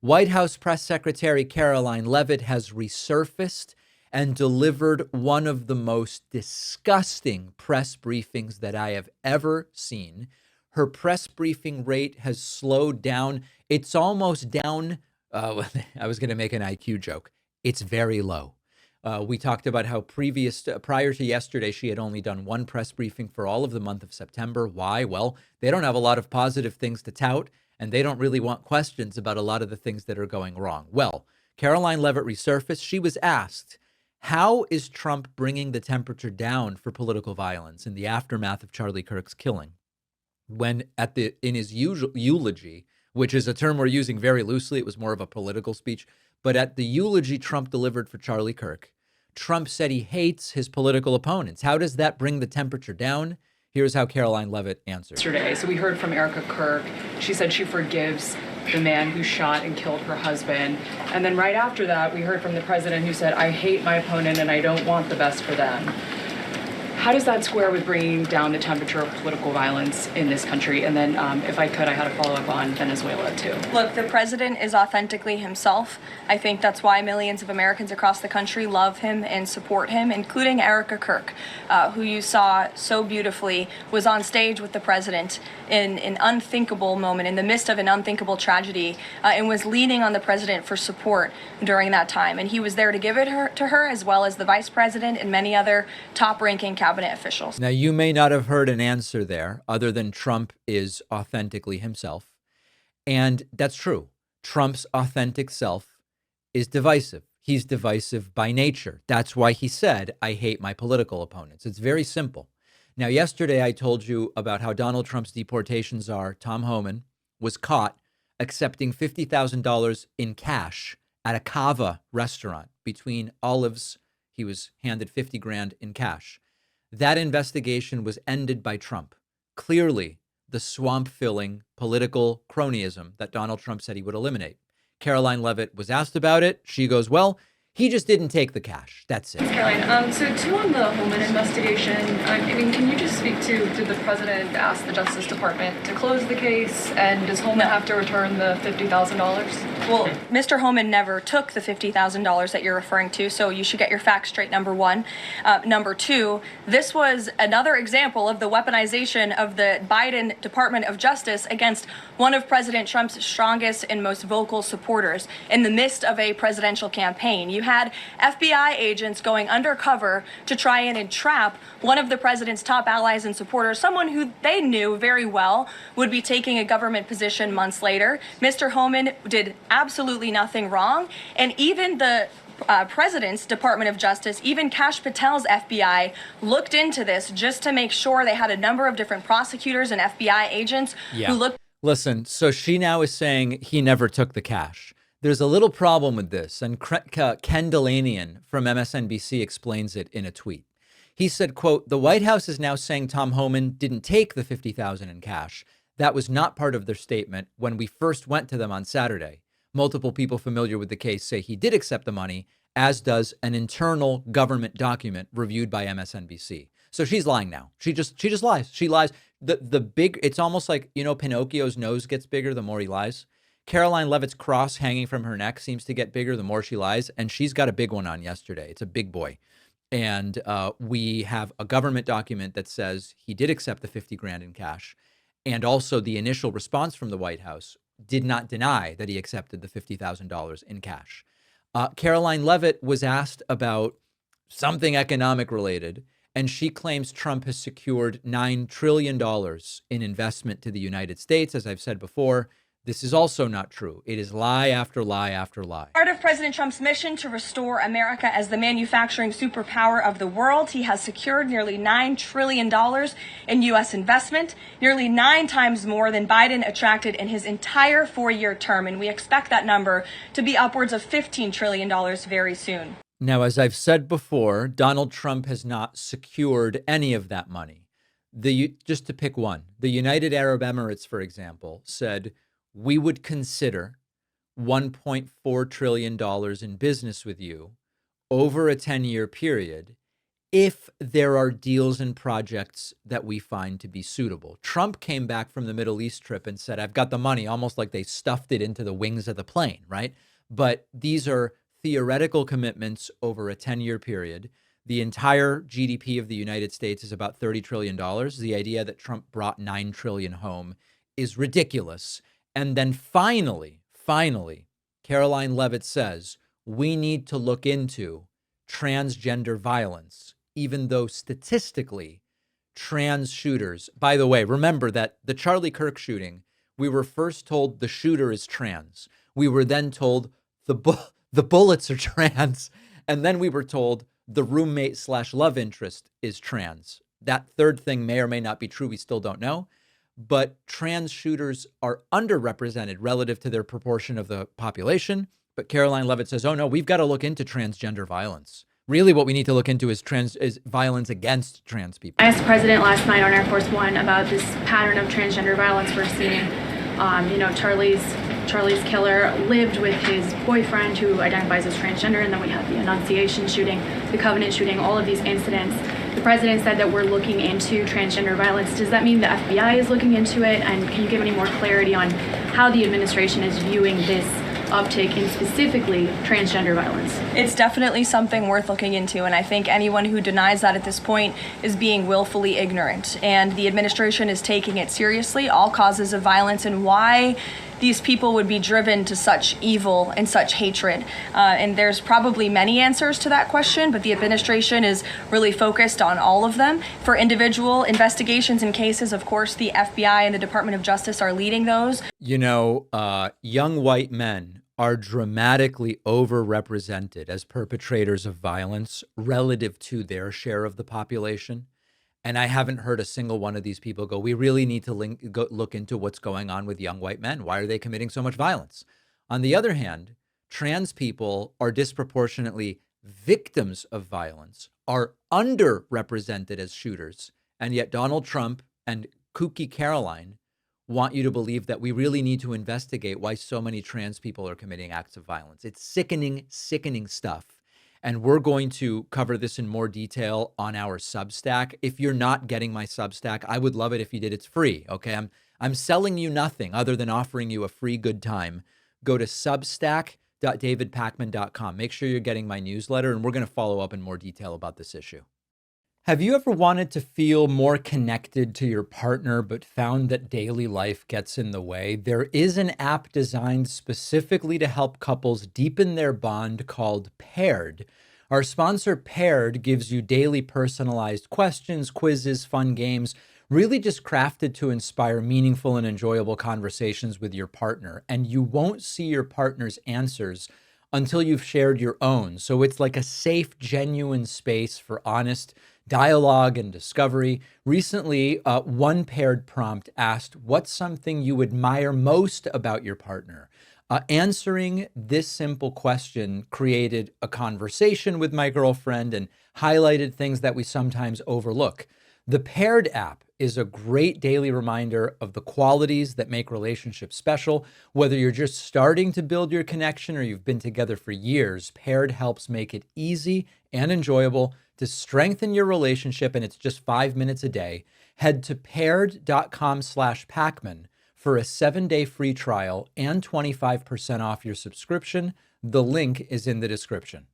White House Press Secretary Karoline Leavitt has resurfaced and delivered one of the most disgusting press briefings that I have ever seen. Her press briefing rate has slowed down. It's almost down. I was going to make an IQ joke. It's very low. We talked about how prior to yesterday, she had only done one press briefing for all of the month of September. Why? Well, they don't have a lot of positive things to tout, and they don't really want questions about a lot of the things that are going wrong. Well, Karoline Leavitt resurfaced. She was asked, how is Trump bringing the temperature down for political violence in the aftermath of Charlie Kirk's killing? When in his eulogy, which is a term we're using very loosely, it was more of a political speech, but at the eulogy Trump delivered for Charlie Kirk, Trump said he hates his political opponents. How does that bring the temperature down? Here's how Karoline Leavitt answered. Yesterday, so we heard from Erica Kirk. She said she forgives the man who shot and killed her husband. And then right after that, we heard from the president who said, I hate my opponent and I don't want the best for them. How does that square with bringing down the temperature of political violence in this country? And then if I could, I had a follow-up on Venezuela, too. Look, the president is authentically himself. I think that's why millions of Americans across the country love him and support him, including Erica Kirk, who you saw so beautifully was on stage with the president in an unthinkable moment, in the midst of an unthinkable tragedy, and was leaning on the president for support during that time. And he was there to give it to her, as well as the vice president and many other top-ranking cabinet officials. Now, you may not have heard an answer there other than Trump is authentically himself. And that's true. Trump's authentic self is divisive. He's divisive by nature. That's why he said, I hate my political opponents. It's very simple. Now, yesterday, I told you about how Donald Trump's deportation czar, Tom Homan, was caught accepting $50,000 in cash at a Cava restaurant. Between olives, he was handed 50 grand in cash. That investigation was ended by Trump. Clearly, the swamp-filling political cronyism that Donald Trump said he would eliminate. Karoline Leavitt was asked about it. She goes, well, he just didn't take the cash. That's it. Caroline, so too on the Homan investigation, I mean, can you just speak to, did the president ask the Justice Department to close the case? And does Homan have to return the $50,000? Well, Mr. Homan never took the $50,000 that you're referring to, so you should get your facts straight, number one. Number two, this was another example of the weaponization of the Biden Department of Justice against one of President Trump's strongest and most vocal supporters in the midst of a presidential campaign. You had FBI agents going undercover to try and entrap one of the president's top allies and supporters, someone who they knew very well would be taking a government position months later. Mr. Homan did absolutely nothing wrong, and even the president's Department of Justice, even Kash Patel's FBI, looked into this just to make sure. They had a number of different prosecutors and FBI agents who looked. Listen, so she now is saying he never took the cash. There's a little problem with this, and Ken Delanian from MSNBC explains it in a tweet. He said, quote, the White House is now saying Tom Homan didn't take the $50,000 in cash. That was not part of their statement when we first went to them on Saturday. Multiple people familiar with the case say he did accept the money, as does an internal government document reviewed by MSNBC. So she's lying now. She just lies. She lies. It's almost like, Pinocchio's nose gets bigger the more he lies. Karoline Leavitt's cross hanging from her neck seems to get bigger the more she lies, and she's got a big one on yesterday. It's a big boy. And we have a government document that says he did accept the 50 grand in cash. And also the initial response from the White House did not deny that he accepted the $50,000 in cash. Karoline Leavitt was asked about something economic related, and she claims Trump has secured $9 trillion in investment to the United States. As I've said before, this is also not true. It is lie after lie after lie. Part of President Trump's mission to restore America as the manufacturing superpower of the world, he has secured nearly $9 trillion in U.S. investment, nearly 9 times more than Biden attracted in his entire 4-year term. And we expect that number to be upwards of $15 trillion very soon. Now, as I've said before, Donald Trump has not secured any of that money. Just to pick one, the United Arab Emirates, for example, said, we would consider $1.4 trillion in business with you over a 10-year period if there are deals and projects that we find to be suitable. Trump came back from the Middle East trip and said, I've got the money, almost like they stuffed it into the wings of the plane, right? But these are theoretical commitments over a 10-year period. The entire GDP of the United States is about $30 trillion. The idea that Trump brought $9 trillion home is ridiculous. And then finally, Karoline Leavitt says, we need to look into transgender violence, even though statistically trans shooters, by the way, remember that the Charlie Kirk shooting, we were first told the shooter is trans. We were then told the bullets are trans. And then we were told the roommate / love interest is trans. That third thing may or may not be true. We still don't know. But trans shooters are underrepresented relative to their proportion of the population. But Karoline Leavitt says, oh no, we've got to look into transgender violence. Really what we need to look into is violence against trans people. I asked the president last night on Air Force One about this pattern of transgender violence we're seeing. Charlie's killer lived with his boyfriend who identifies as transgender, and then we have the Annunciation shooting, the Covenant shooting, all of these incidents. The president said that we're looking into transgender violence. Does that mean the FBI is looking into it? And can you give any more clarity on how the administration is viewing this uptick in specifically transgender violence? It's definitely something worth looking into, and I think anyone who denies that at this point is being willfully ignorant. And the administration is taking it seriously, all causes of violence, and why these people would be driven to such evil and such hatred. And there's probably many answers to that question, but the administration is really focused on all of them. For individual investigations and cases, of course, the FBI and the Department of Justice are leading those. Young white men are dramatically overrepresented as perpetrators of violence relative to their share of the population. And I haven't heard a single one of these people go, we really need to look into what's going on with young white men. Why are they committing so much violence? On the other hand, trans people are disproportionately victims of violence, are underrepresented as shooters. And yet Donald Trump and kooky Karoline want you to believe that we really need to investigate why so many trans people are committing acts of violence. It's sickening, sickening stuff. And we're going to cover this in more detail on our Substack. If you're not getting my Substack, I would love it if you did. It's free, okay? I'm selling you nothing other than offering you a free good time. Go to substack.davidpakman.com. Make sure you're getting my newsletter, and we're going to follow up in more detail about this issue. Have you ever wanted to feel more connected to your partner but found that daily life gets in the way? There is an app designed specifically to help couples deepen their bond called Paired. Our sponsor Paired gives you daily personalized questions, quizzes, fun games, really just crafted to inspire meaningful and enjoyable conversations with your partner. And you won't see your partner's answers until you've shared your own. So it's like a safe, genuine space for honest dialogue and discovery. Recently, one Paired prompt asked, what's something you admire most about your partner? Answering this simple question created a conversation with my girlfriend and highlighted things that we sometimes overlook. The Paired app is a great daily reminder of the qualities that make relationships special. Whether you're just starting to build your connection or you've been together for years, Paired helps make it easy and enjoyable to strengthen your relationship, and it's just 5 minutes a day. Head to paired.com/Pakman for a 7-day free trial and 25% off your subscription. The link is in the description.